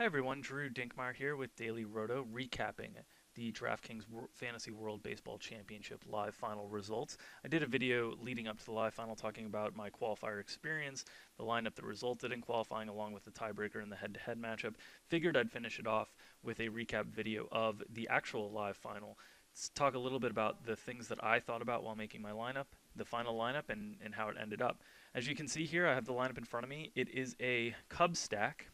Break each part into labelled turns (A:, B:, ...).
A: Hi everyone, Drew Dinkmeyer here with DailyRoto, recapping the DraftKings Fantasy World Baseball Championship Live Final results. I did a video leading up to the Live Final talking about my qualifier experience, the lineup that resulted in qualifying, along with the tiebreaker in the head-to-head matchup. Figured I'd finish it off with a recap video of the actual Live Final. Let's talk a little bit about the things that I thought about while making my lineup, the final lineup, and how it ended up. As you can see here, I have the lineup in front of me. It is a Cubs stack,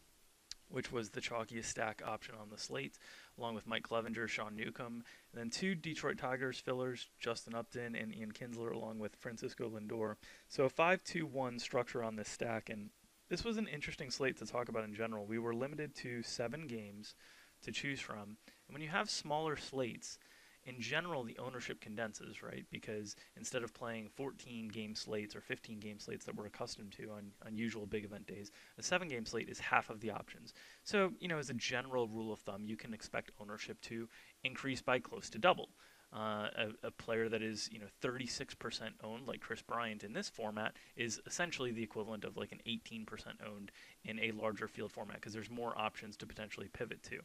A: which was the chalkiest stack option on the slate, along with Mike Clevenger, Sean Newcomb, and then two Detroit Tigers fillers, Justin Upton and Ian Kinsler, along with Francisco Lindor. So a 5-2-1 structure on this stack, and this was an interesting slate to talk about in general. We were limited to 7 games to choose from, and when you have smaller slates, in general, the ownership condenses, right? Because instead of playing 14 game slates or 15 game slates that we're accustomed to on usual big event days, a 7 game slate is half of the options. So, as a general rule of thumb, you can expect ownership to increase by close to double. A player that is 36% owned, like Chris Bryant in this format, is essentially the equivalent of like an 18% owned in a larger field format because there's more options to potentially pivot to.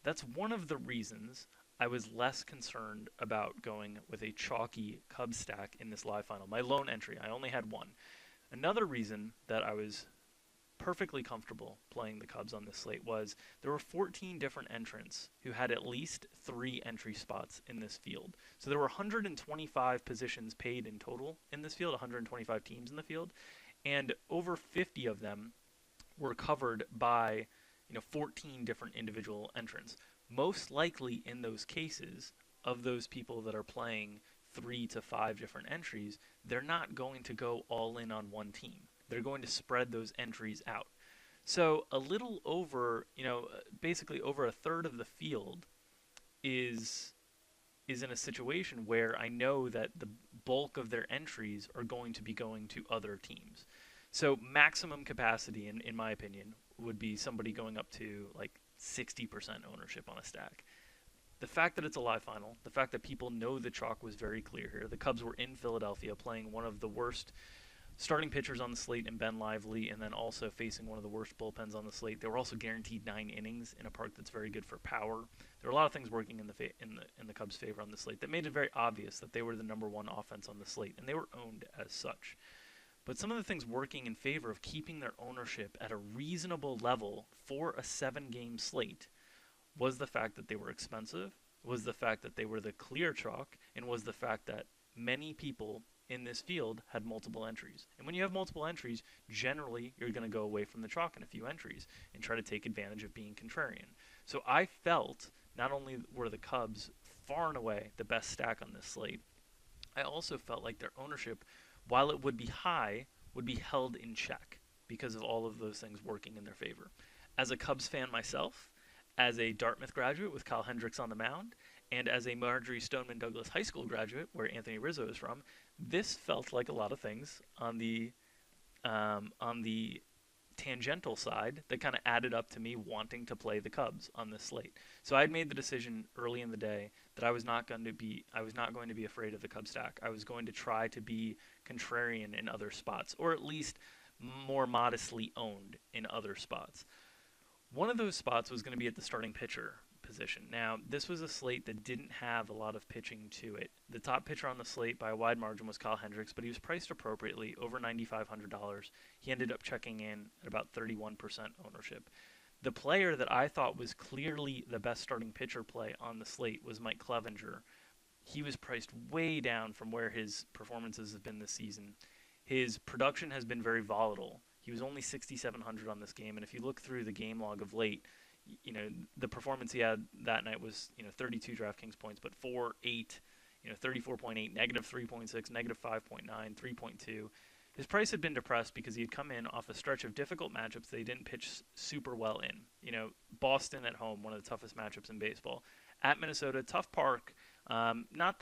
A: That's one of the reasons I was less concerned about going with a chalky Cubs stack in this live final. My lone entry, I only had one. Another reason that I was perfectly comfortable playing the Cubs on this slate was there were 14 different entrants who had at least 3 entry spots in this field. So there were 125 positions paid in total in this field, 125 teams in the field, and over 50 of them were covered by 14 different individual entrants. Most likely in those cases, of those people that are playing 3 to 5 different entries, they're not going to go all in on one team. They're going to spread those entries out. So a little over, basically over a third of the field is in a situation where I know that the bulk of their entries are going to be going to other teams. So maximum capacity, in my opinion, would be somebody going up to like 60% ownership on a stack. The fact that it's a live final, the fact that people know the chalk was very clear here. The Cubs were in Philadelphia playing one of the worst starting pitchers on the slate in Ben Lively, and then also facing one of the worst bullpens on the slate. They were also guaranteed 9 innings in a park that's very good for power. There were a lot of things working in the Cubs' favor on the slate that made it very obvious that they were the number one offense on the slate, and they were owned as such. But some of the things working in favor of keeping their ownership at a reasonable level for a 7-game slate was the fact that they were expensive, was the fact that they were the clear chalk, and was the fact that many people in this field had multiple entries. And when you have multiple entries, generally you're going to go away from the chalk in a few entries and try to take advantage of being contrarian. So I felt not only were the Cubs far and away the best stack on this slate, I also felt like their ownership, while it would be high, would be held in check because of all of those things working in their favor. As a Cubs fan myself, as a Dartmouth graduate with Kyle Hendricks on the mound, and as a Marjorie Stoneman Douglas High School graduate, where Anthony Rizzo is from, this felt like a lot of things on the tangential side that kind of added up to me wanting to play the Cubs on this slate. So I had made the decision early in the day that I was not going to be afraid of the Cubs stack. I was going to try to be contrarian in other spots, or at least more modestly owned in other spots. One of those spots was going to be at the starting pitcher position. Now, this was a slate that didn't have a lot of pitching to it. The top pitcher on the slate by a wide margin was Kyle Hendricks, but he was priced appropriately, over $9,500. He ended up checking in at about 31% ownership. The player that I thought was clearly the best starting pitcher play on the slate was Mike Clevenger. He was priced way down from where his performances have been this season. His production has been very volatile. He was only 6,700 on this game, and if you look through the game log of late, the performance he had that night was 32 DraftKings points, but 4, 8, 34.8, negative 3.6, negative 5.9, 3.2. His price had been depressed because he had come in off a stretch of difficult matchups that he didn't pitch super well in. Boston at home, one of the toughest matchups in baseball. At Minnesota, tough park. Not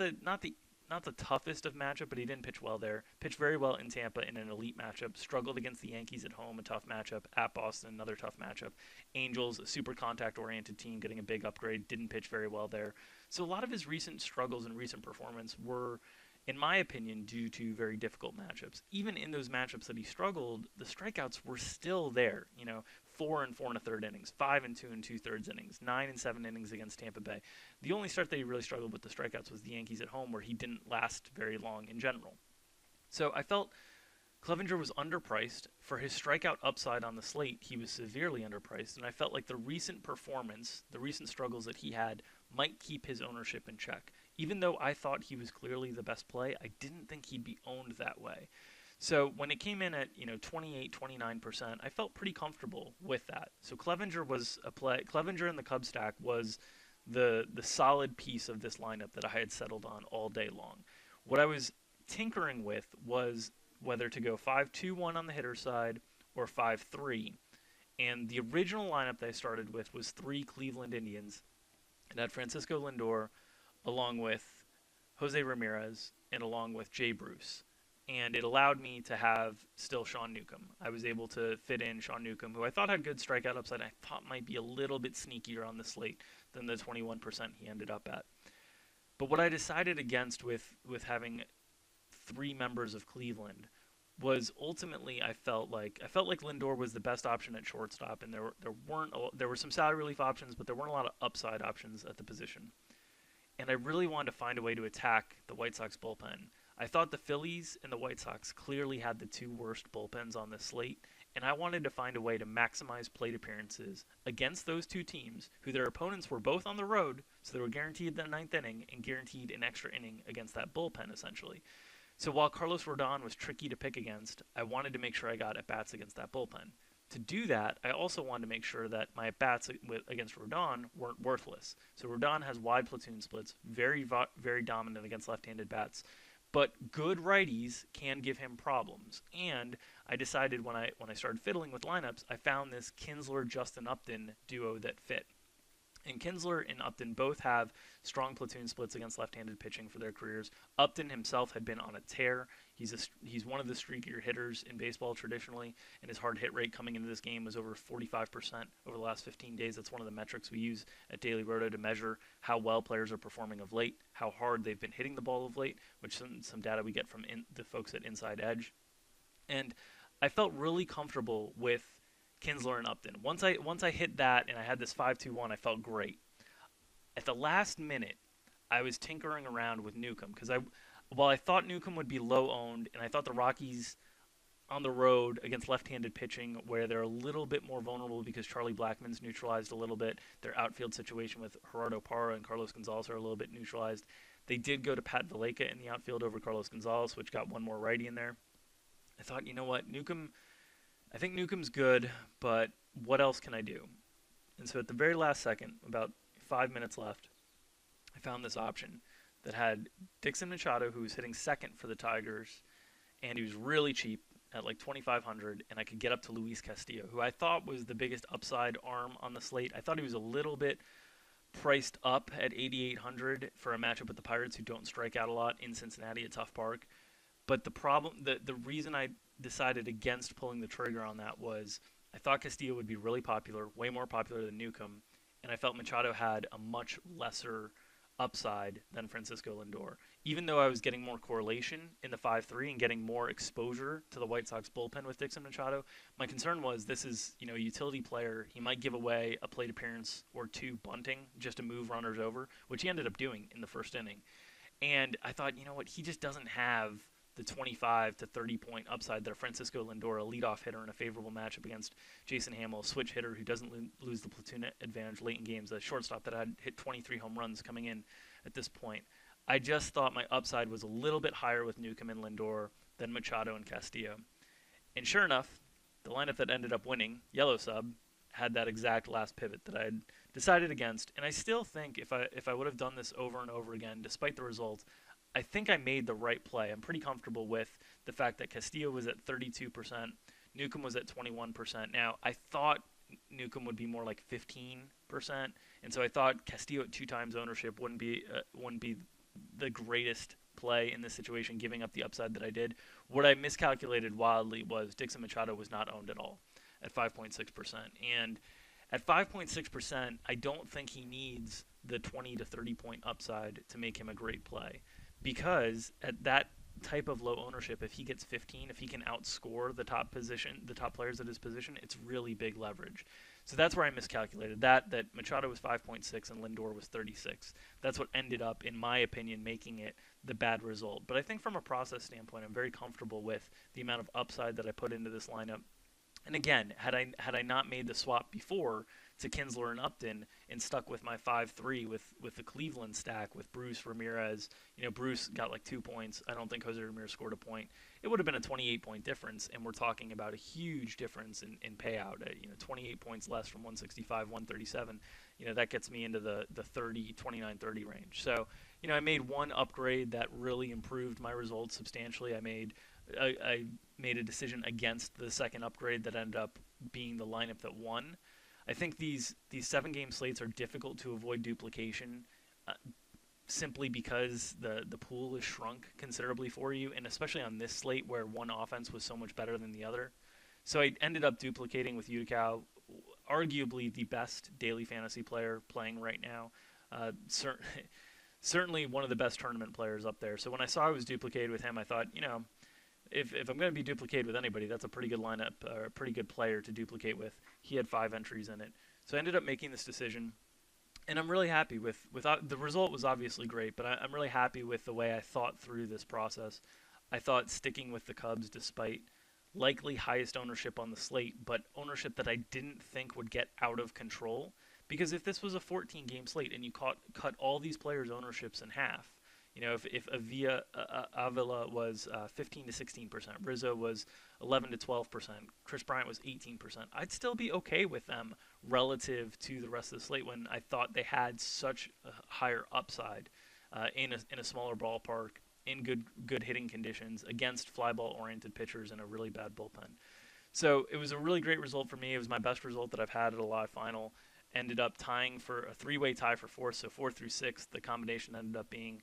A: the toughest of matchup, but he didn't pitch well there. Pitched very well in Tampa in an elite matchup. Struggled against the Yankees at home, a tough matchup. At Boston, another tough matchup. Angels, a super contact-oriented team, getting a big upgrade. Didn't pitch very well there. So a lot of his recent struggles and recent performance were, in my opinion, due to very difficult matchups. Even in those matchups that he struggled, the strikeouts were still there. 4 and 4 1/3 innings, 5 and 2 2/3 innings, 9 and 7 innings against Tampa Bay. The only start that he really struggled with the strikeouts was the Yankees at home, where he didn't last very long in general. So I felt Clevenger was underpriced. For his strikeout upside on the slate, he was severely underpriced, and I felt like the recent performance, the recent struggles that he had, might keep his ownership in check. Even though I thought he was clearly the best play, I didn't think he'd be owned that way. So when it came in at 28, 29%, I felt pretty comfortable with that. So Clevenger was a play. Clevenger in the Cubs stack was the solid piece of this lineup that I had settled on all day long. What I was tinkering with was whether to go 5-2-1 on the hitter side or 5-3. And the original lineup that I started with was 3 Cleveland Indians. It had Francisco Lindor along with Jose Ramirez and along with Jay Bruce. And it allowed me to have still Sean Newcomb. I was able to fit in Sean Newcomb, who I thought had good strikeout upside. I thought might be a little bit sneakier on the slate than the 21% he ended up at. But what I decided against with having 3 members of Cleveland was ultimately I felt like Lindor was the best option at shortstop, and there were some salary relief options, but there weren't a lot of upside options at the position. And I really wanted to find a way to attack the White Sox bullpen. I thought the Phillies and the White Sox clearly had the 2 worst bullpens on the slate, and I wanted to find a way to maximize plate appearances against those 2 teams, who their opponents were both on the road, so they were guaranteed the 9th inning and guaranteed an extra inning against that bullpen, essentially. So while Carlos Rodon was tricky to pick against, I wanted to make sure I got at-bats against that bullpen. To do that, I also wanted to make sure that my at-bats against Rodon weren't worthless. So Rodon has wide platoon splits, very dominant against left-handed bats, but good righties can give him problems. And I decided when I started fiddling with lineups, I found this Kinsler-Justin Upton duo that fit. And Kinsler and Upton both have strong platoon splits against left-handed pitching for their careers. Upton himself had been on a tear. He's one of the streakier hitters in baseball traditionally, and his hard hit rate coming into this game was over 45% over the last 15 days. That's one of the metrics we use at DailyRoto to measure how well players are performing of late, how hard they've been hitting the ball of late, which is some data we get from the folks at Inside Edge. And I felt really comfortable with Kinsler and Upton. Once I hit that and I had this 5-2-1, I felt great. At the last minute, I was tinkering around with Newcomb because while I thought Newcomb would be low owned, and I thought the Rockies on the road against left-handed pitching, where they're a little bit more vulnerable because Charlie Blackmon's neutralized a little bit, their outfield situation with Gerardo Parra and Carlos Gonzalez are a little bit neutralized. They did go to Pat Valaika in the outfield over Carlos Gonzalez, which got one more righty in there. I thought, you know what, I think Newcomb's good, but what else can I do? And so at the very last second, about 5 minutes left, I found this option that had Dixon Machado, who was hitting second for the Tigers, and he was really cheap at like $2,500, and I could get up to Luis Castillo, who I thought was the biggest upside arm on the slate. I thought he was a little bit priced up at $8,800 for a matchup with the Pirates, who don't strike out a lot in Cincinnati at Tough Park. But the reason I decided against pulling the trigger on that was I thought Castillo would be really popular, way more popular than Newcomb, and I felt Machado had a much lesser upside than Francisco Lindor. Even though I was getting more correlation in the 5-3 and getting more exposure to the White Sox bullpen with Dixon Machado, my concern was this is a utility player. He might give away a plate appearance or 2 bunting just to move runners over, which he ended up doing in the first inning. And I thought, you know what, he just doesn't have the 25 to 30 point upside that Francisco Lindor, a leadoff hitter in a favorable matchup against Jason Hammel, a switch hitter who doesn't lose the platoon advantage late in games, a shortstop that had hit 23 home runs coming in at this point. I just thought my upside was a little bit higher with Newcomb and Lindor than Machado and Castillo. And sure enough, the lineup that ended up winning, Yellow Sub, had that exact last pivot that I had decided against. And I still think if I would have done this over and over again, despite the results, I think I made the right play. I'm pretty comfortable with the fact that Castillo was at 32%, Newcomb was at 21%. Now, I thought Newcomb would be more like 15%, and so I thought Castillo at 2 times ownership wouldn't be the greatest play in this situation, giving up the upside that I did. What I miscalculated wildly was Dixon Machado was not owned at all at 5.6%. And at 5.6%, I don't think he needs the 20 to 30 point upside to make him a great play. Because at that type of low ownership, if he gets 15, if he can outscore the top players at his position, it's really big leverage. So that's where I miscalculated that Machado was 5.6 and Lindor was 36. That's what ended up, in my opinion, making it the bad result. But I think from a process standpoint, I'm very comfortable with the amount of upside that I put into this lineup. And again, had I not made the swap before to Kinsler and Upton and stuck with my 5-3 with the Cleveland stack with Bruce, Ramirez, Bruce got like 2 points. I don't think Jose Ramirez scored a point. It would have been a 28-point difference, and we're talking about a huge difference in payout. 28 points less from 165, 137. That gets me into the 29, 30 range. So, I made one upgrade that really improved my results substantially. I made a decision against the second upgrade that ended up being the lineup that won. I think these 7-game slates are difficult to avoid duplication simply because the pool is shrunk considerably for you, and especially on this slate where one offense was so much better than the other. So I ended up duplicating with Utica, arguably the best daily fantasy player playing right now. Certainly one of the best tournament players up there. So when I saw I was duplicated with him, I thought, if I'm going to be duplicated with anybody, that's a pretty good lineup, or a pretty good player to duplicate with. He had 5 entries in it. So I ended up making this decision, and I'm really happy with the result was obviously great, but I'm really happy with the way I thought through this process. I thought sticking with the Cubs despite likely highest ownership on the slate, but ownership that I didn't think would get out of control, because if this was a 14-game slate and you cut all these players' ownerships in half, if Avila was 15 to 16%, Rizzo was 11 to 12%, Chris Bryant was 18%, I'd still be okay with them relative to the rest of the slate when I thought they had such a higher upside in a smaller ballpark, in good hitting conditions, against fly ball-oriented pitchers in a really bad bullpen. So it was a really great result for me. It was my best result that I've had at a live final. Ended up tying for a 3-way tie for 4th, so 4th through 6th, the combination ended up being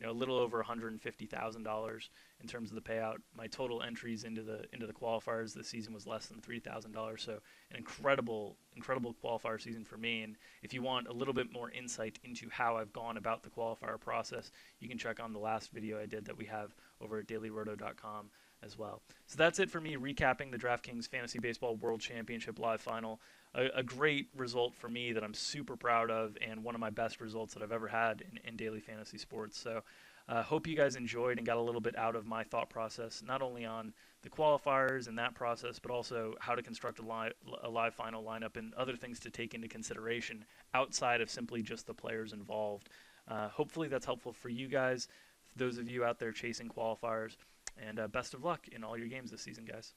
A: a little over $150,000 in terms of the payout. My total entries into the qualifiers this season was less than $3,000, so an incredible qualifier season for me. And if you want a little bit more insight into how I've gone about the qualifier process, you can check on the last video I did that we have over at DailyRoto.com as well. So that's it for me recapping the DraftKings Fantasy Baseball World Championship Live Final. A great result for me that I'm super proud of, and one of my best results that I've ever had in daily fantasy sports. So hope you guys enjoyed and got a little bit out of my thought process, not only on the qualifiers and that process, but also how to construct a live final lineup and other things to take into consideration outside of simply just the players involved. Hopefully that's helpful for you guys, those of you out there chasing qualifiers, and best of luck in all your games this season, guys.